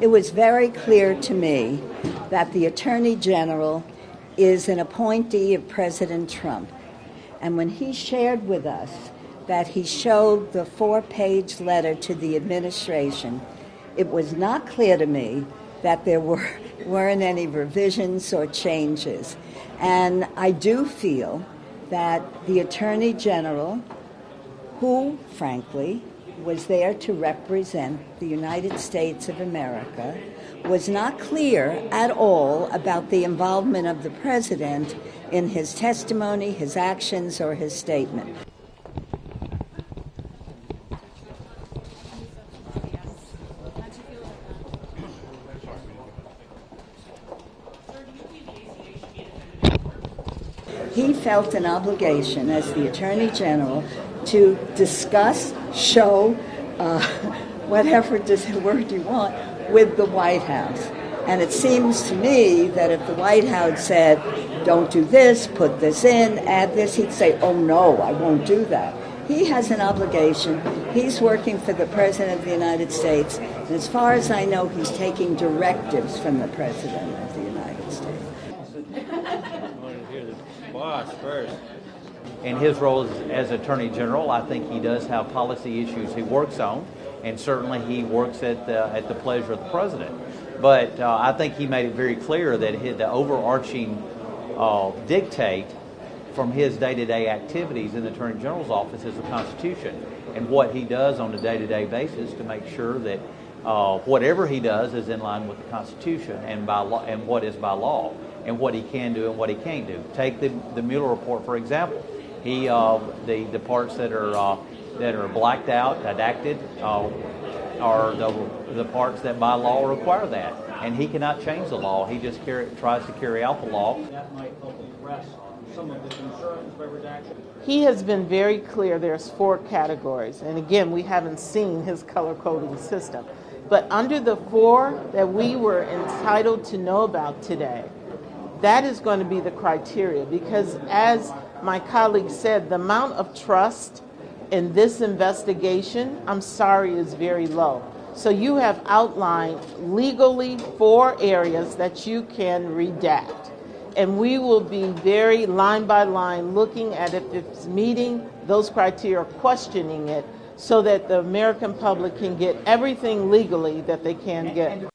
It was very clear to me that the Attorney General is an appointee of President Trump. And when he shared with us that he showed the 4-page letter to the administration, it was not clear to me that there weren't any revisions or changes. And I do feel that the Attorney General, who, frankly, was there to represent the United States of America, was not clear at all about the involvement of the President in his testimony, his actions, or his statement. He felt an obligation as the Attorney General to discuss, show, whatever word you want, with the White House. And it seems to me that if the White House said, don't do this, put this in, add this, he'd say, oh no, I won't do that. He has an obligation. He's working for the President of the United States. And as far as I know, he's taking directives from the President of the United States. First. In his role as Attorney General, I think he does have policy issues he works on, and certainly he works at the pleasure of the President. But I think he made it very clear that the overarching dictate from his day-to-day activities in the Attorney General's office is the Constitution, and what he does on a day-to-day basis to make sure that whatever he does is in line with the Constitution and by law, and what is by law, and what he can do and what he can't do. Take the Mueller report, for example. The parts that are blacked out, redacted, are the parts that by law require that, and he cannot change the law. He just tries to carry out the law. That might help address some of the concerns by redaction. He has been very clear. There's 4 categories, and again, we haven't seen his color coding system. But under the 4 that we were entitled to know about today, that is going to be the criteria, because as my colleague said, the amount of trust in this investigation, I'm sorry, is very low. So you have outlined legally 4 areas that you can redact. And we will be very line by line looking at if it's meeting those criteria, questioning it, so that the American public can get everything legally that they can get.